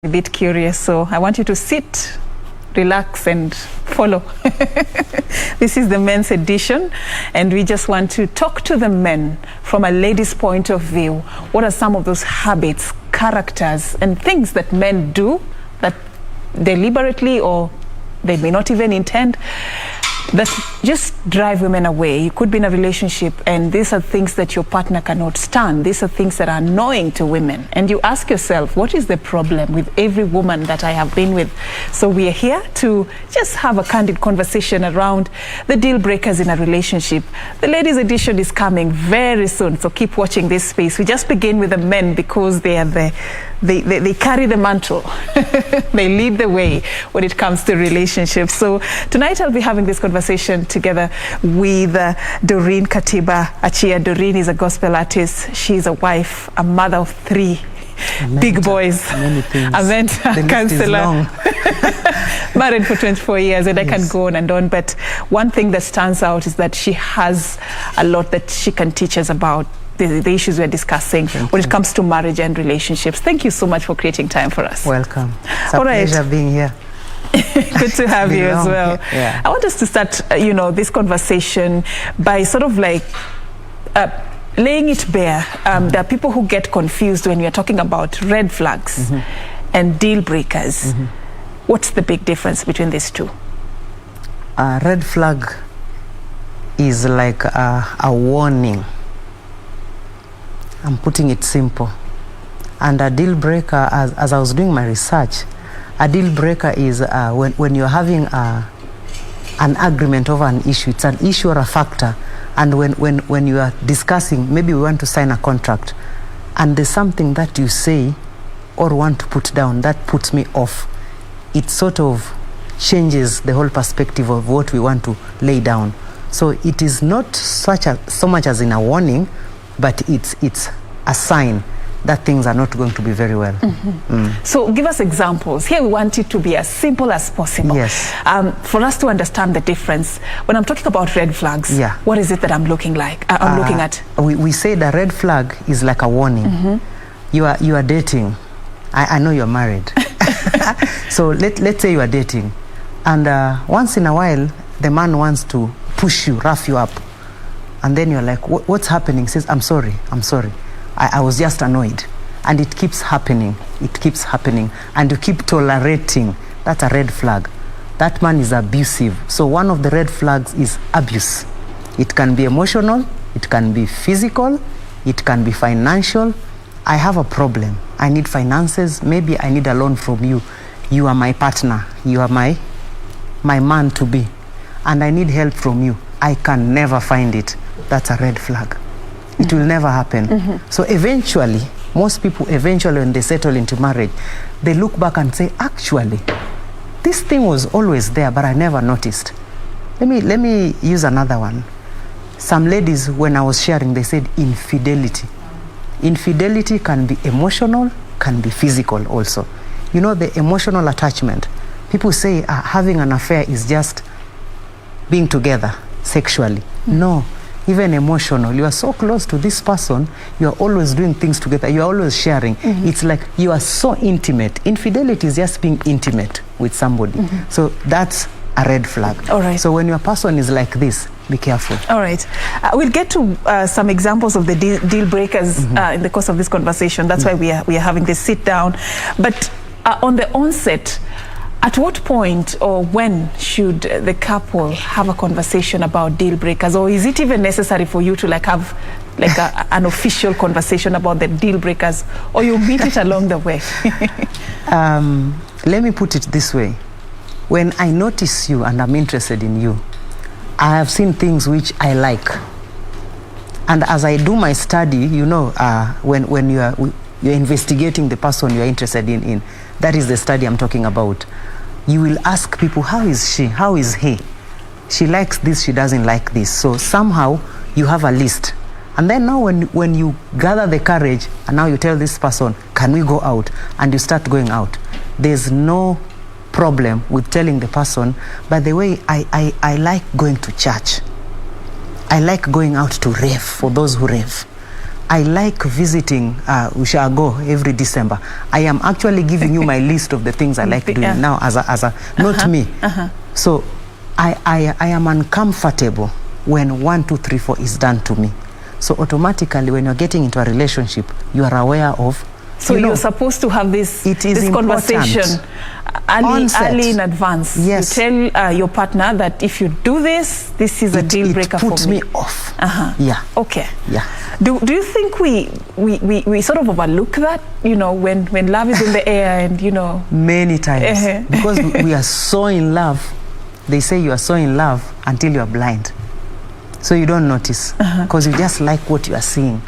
A bit curious, so I want you to sit, relax and follow. This is the men's edition, and we just want to talk to the men from a lady's point of view. What are some of those habits, characters and things that men do that deliberately or they may not even intend, that just drive women away? You could be in a relationship and these are things that your partner cannot stand. These are things that are annoying to women. And you ask yourself, what is the problem with every woman that I have been with? So we are here to just have a candid conversation around the deal breakers in a relationship. The ladies edition is coming very soon, so keep watching this space. We just begin with the men because they are they carry the mantle. They lead the way when it comes to relationships. So tonight I'll be having this conversation together with DORINE KATIBA. ACHIA. DORINE is a gospel artist. She's a wife, a mother of 3 big boys, a mentor, counselor, married for 24 years, and I can go on and on. But one thing that stands out is that she has a lot that she can teach us about the issues we're discussing when it comes to marriage and relationships. Thank you so much for creating time for us. Welcome. It's a pleasure being here. Good to have you as well. Yeah. I want us to start, this conversation by sort of like laying it bare. There are people who get confused when we're talking about red flags and deal breakers. What's the big difference between these two? A red flag is like a warning. I'm putting it simple. And a deal breaker, as I was doing my research, a deal breaker is when you're having an agreement over an issue. It's an issue or a factor. And when you are discussing, maybe we want to sign a contract, and there's something that you say or want to put down that puts me off, it sort of changes the whole perspective of what we want to lay down. So it is not so much as in a warning, but it's a sign that things are not going to be very well. So give us examples. Here we want it to be as simple as possible. Yes. For us to understand the difference. When I'm talking about red flags, what is it that I'm looking at? We say the red flag is like a warning. You are dating. I know you're married. So let's say you are dating. And once in a while, the man wants to push you, rough you up. And then you're like, what's happening? He says, I'm sorry. I was just annoyed. And it keeps happening. It keeps happening. And you keep tolerating. That's a red flag. That man is abusive. So one of the red flags is abuse. It can be emotional. It can be physical. It can be financial. I have a problem. I need finances. Maybe I need a loan from you. You are my partner. You are my man to be. And I need help from you. I can never find it. That's a red flag. It will never happen. So eventually, most people when they settle into marriage, they look back and say, actually, this thing was always there, but I never noticed. Let me use another one. Some ladies, when I was sharing, they said infidelity. Infidelity can be emotional, can be physical also. You know, the emotional attachment. People say having an affair is just being together sexually. No. Even emotional. You are so close to this person, you are always doing things together, you are always sharing. It's like you are so intimate. Infidelity is just being intimate with somebody. So that's a red flag. All right. So when your person is like this, be careful. All right. We'll get to some examples of the deal breakers in the course of this conversation. That's why we are having this sit down. But on the onset, at what point or when should the couple have a conversation about deal breakers? Or is it even necessary for you to have an official conversation about the deal breakers, or you meet it along the way? Let me put it this way. When I notice you and I'm interested in you, I have seen things which I like. And as I do my study, when you're investigating the person you're interested in, that is the study I'm talking about. You will ask people, how is she? How is he? She likes this, she doesn't like this. So somehow you have a list. And then now when you gather the courage and now you tell this person, can we go out? And you start going out. There's no problem with telling the person, by the way, I like going to church. I like going out to rave, for those who rave. I like visiting Ushago every December. I am actually giving you my list of the things I like doing now as a not me. So I am uncomfortable when 1, 2, 3, 4 is done to me. So automatically when you're getting into a relationship, you are aware of. So you're supposed to have this conversation early in advance. Yes. You tell your partner that if you do this, this is a deal breaker for me. It puts me off. Yeah. Okay. Yeah. Do you think we sort of overlook that, you know, when love is in the air and, you know? Many times. Because we are so in love. They say you are so in love until you are blind. So you don't notice. Because you just like what you are seeing.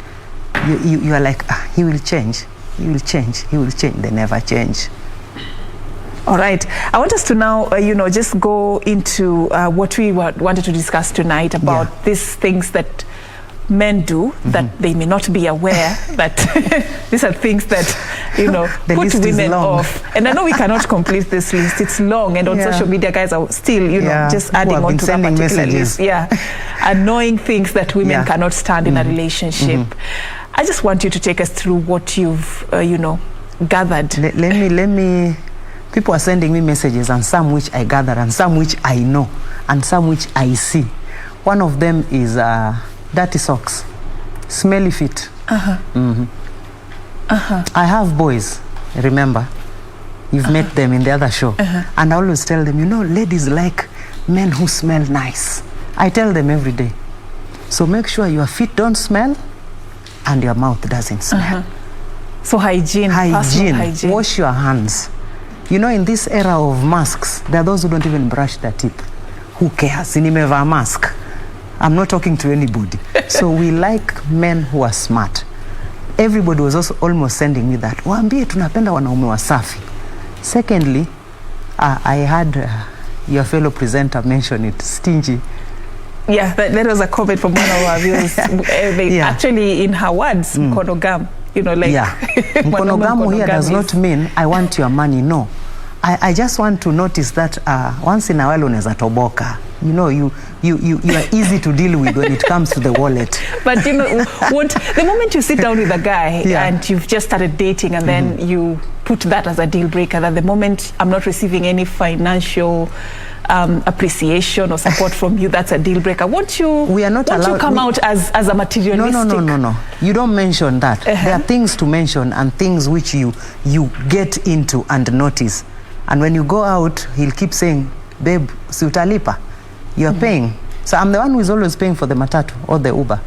You are like, he will change. He will change. He will change. They never change. All right. I want us to now, you know, just go into what we wanted to discuss tonight about these things that men do that they may not be aware that these are things that, you know, put women off. And I know we cannot complete this list. It's long, and on social media, guys are still, you know, just adding on to that particular list. Annoying things that women cannot stand in a relationship. I just want you to take us through what you've, you know, gathered. Let me. People are sending me messages, and some which I gather, and some which I know, and some which I see. One of them is dirty socks, smelly feet. I have boys, remember, you've met them in the other show, and I always tell them, you know, ladies like men who smell nice. I tell them every day. So make sure your feet don't smell and your mouth doesn't smell. So hygiene. Wash your hands. You know, in this era of masks, there are those who don't even brush their teeth. Who cares? Nimeva a mask. I'm not talking to anybody. So we like men who are smart. Everybody was also almost sending me that. Waambie tunapenda wanaume wasafi. Secondly, I had your fellow presenter mention it, stingy. Yeah, that was a comment from one of our viewers. Actually, in her words, mkonogam. You know, like mkonogamu here does not mean I want your money. No, I just want to notice that once in a while unaweza toboka. You know, you are easy to deal with when it comes to the wallet. But you know, the moment you sit down with a guy and you've just started dating, and then you put that as a deal breaker, that the moment I'm not receiving any financial appreciation or support from you, that's a deal breaker. Won't you come out as a materialistic? No. You don't mention that. There are things to mention and things which you get into and notice. And when you go out, he'll keep saying, babe, si utalipa. You're paying. So I'm the one who is always paying for the matatu or the Uber.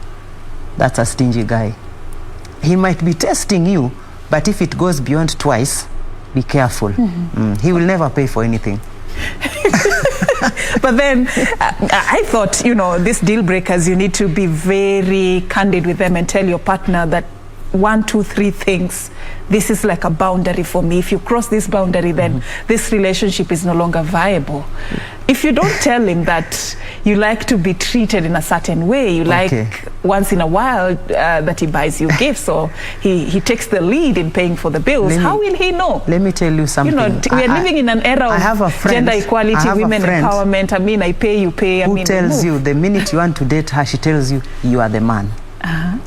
That's a stingy guy. He might be testing you, but if it goes beyond twice, be careful. He will never pay for anything. But then I thought, you know, these deal breakers, you need to be very candid with them and tell your partner that 1, 2, 3 things, this is like a boundary for me. If you cross this boundary, then this relationship is no longer viable. If you don't tell him that you like to be treated in a certain way, you like once in a while that he buys you gifts, or he takes the lead in paying for the bills, how will he know? Let me tell you something. You know, we are living in an era of gender equality, women empowerment. I mean, I pay, you pay. Who tells you the minute you want to date her, she tells you, you are the man.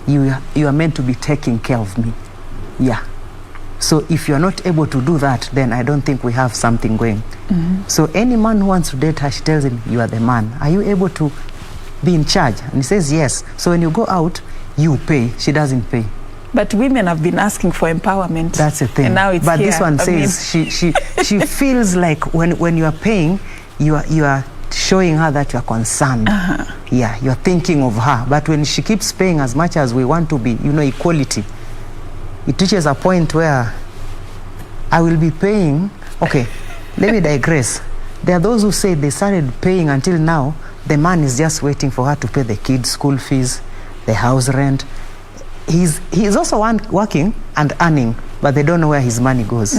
You are meant to be taking care of me. Yeah. So if you are not able to do that, then I don't think we have something going. So any man who wants to date her, she tells him, you are the man. Are you able to be in charge? And he says, yes. So when you go out, you pay. She doesn't pay. But women have been asking for empowerment. That's the thing. And now it's but here. This one says she feels like when you are paying, you are showing her that you are concerned. Yeah, you are thinking of her. But when she keeps paying as much as we want to be, you know, equality, it reaches a point where I will be paying. Okay, let me digress. There are those who say they started paying until now. The man is just waiting for her to pay the kids' school fees, the house rent. He's also working and earning, but they don't know where his money goes.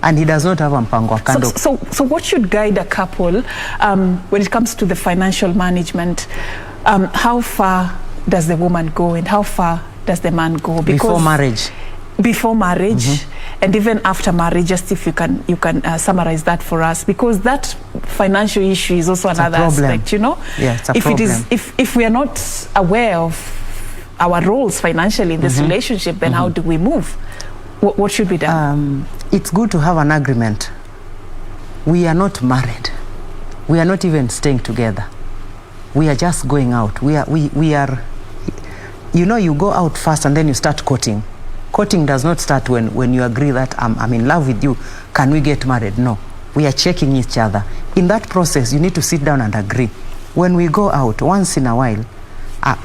And he does not have a mpango kando. So what should guide a couple when it comes to the financial management? How far does the woman go, and how far does the man go? Because before marriage and even after marriage, just if you can summarize that for us, because that financial issue is also another aspect, you know. Yeah, it's a problem. If we are not aware of our roles financially in this relationship, then how do we move? What should be done? It's good to have an agreement. We are not married. We are not even staying together. We are just going out. We are, you know, you go out first and then you start courting. Courting does not start when you agree that I'm in love with you. Can we get married? No. We are checking each other. In that process, you need to sit down and agree. When we go out, once in a while,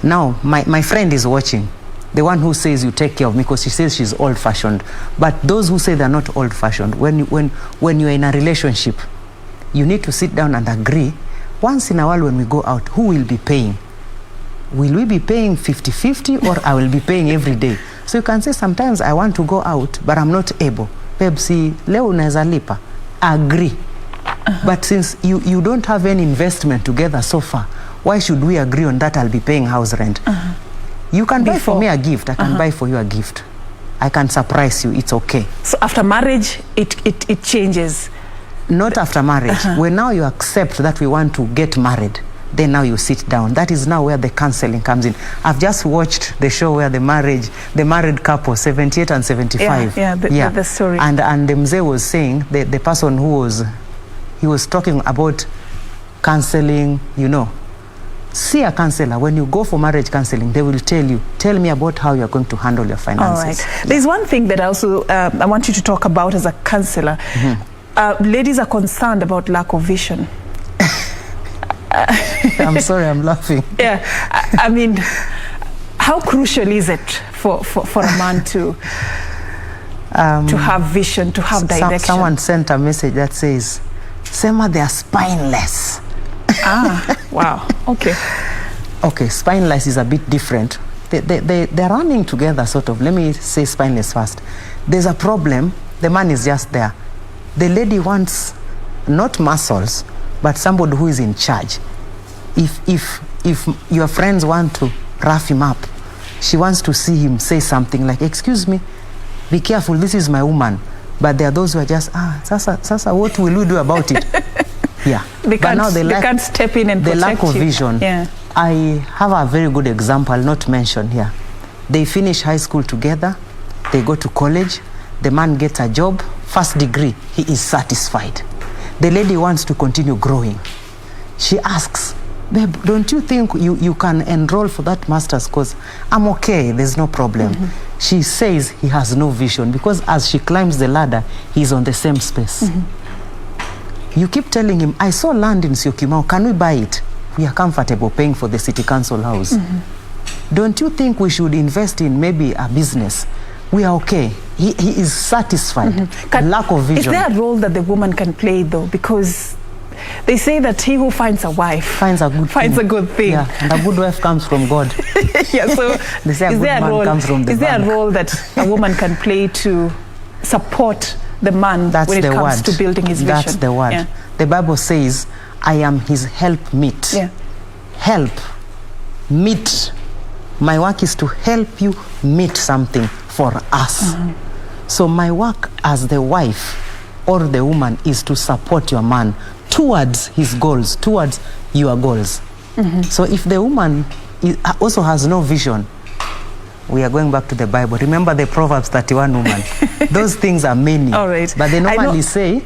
now my friend is watching, the one who says you take care of me, because she says she's old-fashioned. But those who say they're not old-fashioned, when you're in a relationship, you need to sit down and agree. Once in a while when we go out, who will be paying? Will we be paying 50-50 or I will be paying every day? So you can say sometimes I want to go out, but I'm not able. Babe, si leo unaweza lipa. Agree. But since you don't have any investment together so far, why should we agree on that I'll be paying house rent? You can buy for me a gift. I can buy for you a gift. I can surprise you. It's okay. So after marriage, it changes? Not after marriage. When now you accept that we want to get married, then now you sit down. That is now where the counseling comes in. I've just watched the show where the married couple, 78 and 75. The story. And the mzee was saying, the person who was talking about counseling, you know. See a counselor. When you go for marriage counseling, they will tell me about how you're going to handle your finances. All right. There's one thing that also I want you to talk about as a counselor. Ladies are concerned about lack of vision. I'm sorry, I'm laughing. Yeah, I mean, how crucial is it for a man to have vision, to have direction? Someone sent a message that says, Sema, they are spineless. Wow. Okay. Okay, spineless is a bit different. They're running together, sort of. Let me say spineless first. There's a problem. The man is just there. The lady wants not muscles, but somebody who is in charge. If your friends want to rough him up, she wants to see him say something like, excuse me, be careful, this is my woman. But there are those who are just, Sasa, what will we do about it? Yeah. They can't step in and protect you. The lack of vision. Yeah. I have a very good example, I'll not mention here. They finish high school together, they go to college, the man gets a job, first degree, he is satisfied. The lady wants to continue growing. She asks, babe, don't you think you can enroll for that master's course? I'm okay, there's no problem. She says he has no vision because as she climbs the ladder, he's on the same space. You keep telling him, I saw land in Syokimau, can we buy it? We are comfortable paying for the city council house. Don't you think we should invest in maybe a business? We are okay. He is satisfied. Lack of vision. Is there a role that the woman can play though? Because they say that he who finds a wife finds a good thing. Yeah, and a good wife comes from God. Yeah, so they say is there a role that a woman can play to support the man when it comes to building his vision? That's the word. Yeah. The Bible says, I am his helpmeet. Yeah. Help, meet. My work is to help you meet something for us. So my work as the wife or the woman is to support your man towards his goals, towards your goals. So if the woman also has no vision, we are going back to the Bible. Remember the Proverbs 31 woman. Those things are many. All right. But they normally say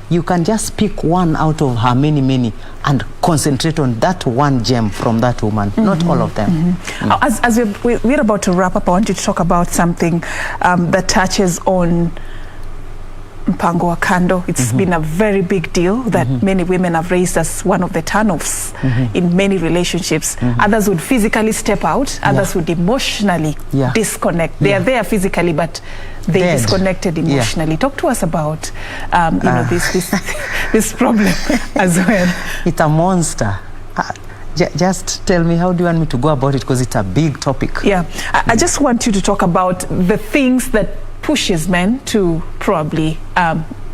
you can just pick one out of her many and concentrate on that one gem from that woman, not all of them. As we're about to wrap up, I want you to talk about something that touches on mpango wa kando. It's been a very big deal that many women have raised as one of the turn-offs in many relationships. Others would physically step out, others would emotionally disconnect. They are there physically, but they disconnected emotionally. Talk to us about you know, this problem as well. It's a monster. Just tell me, how do you want me to go about it? Because it's a big topic. Yeah, I just want you to talk about the things that pushes men to probably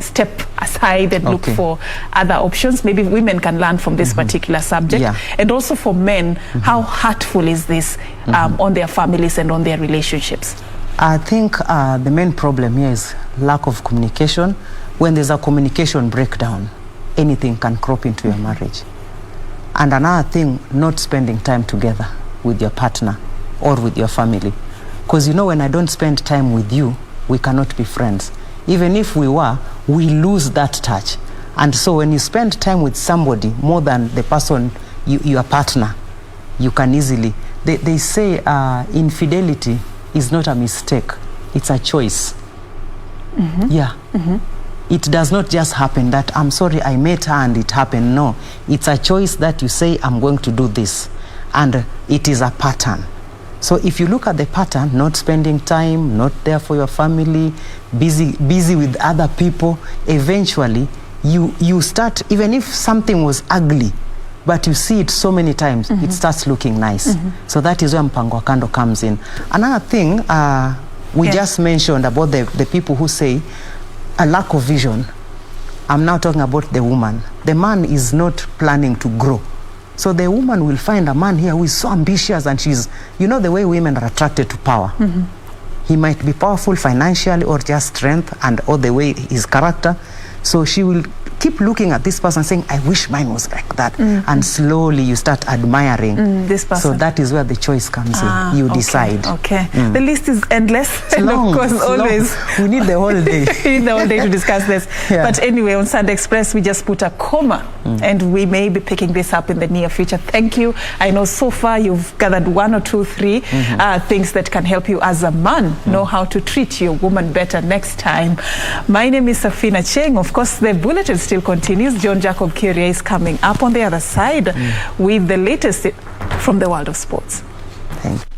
step aside and look for other options. Maybe women can learn from this particular subject. And also for men, how hurtful is this on their families and on their relationships? I think the main problem here is lack of communication. When there's a communication breakdown, anything can crop into your marriage. And another thing, not spending time together with your partner. or with your family. Because you know, when I don't spend time with you, we cannot be friends. Even if we were, we lose that touch. And so when you spend time with somebody more than the person, your partner, you can easily, they say infidelity is not a mistake, it's a choice. Yeah. It does not just happen that I'm sorry I met her and it happened. No, it's a choice that you say I'm going to do this, and it is a pattern. So if you look at the pattern, not spending time, not there for your family, busy with other people, eventually you start, even if something was ugly, but you see it so many times, it starts looking nice. So that is where mpango wa kando comes in. Another thing we just mentioned about the people who say a lack of vision. I'm now talking about the woman. The man is not planning to grow. So the woman will find a man here who is so ambitious, and she's, you know, the way women are attracted to power. He might be powerful financially or just strength and all the way his character. So she will keep looking at this person saying, I wish mine was like that. And slowly you start admiring this person. So that is where the choice comes in. You decide. Okay. The list is endless. It's long, of course, always. Long. We need the whole day. We need the whole day to discuss this. But anyway, on Sunday Express, we just put a comma, and we may be picking this up in the near future. Thank you. I know so far you've gathered 1 or 2, 3 things that can help you as a man know how to treat your woman better next time. My name is Serfine Achien. Of course, the bulletin still continues. John Jacob Curia is coming up on the other side with the latest from the world of sports. Thank you.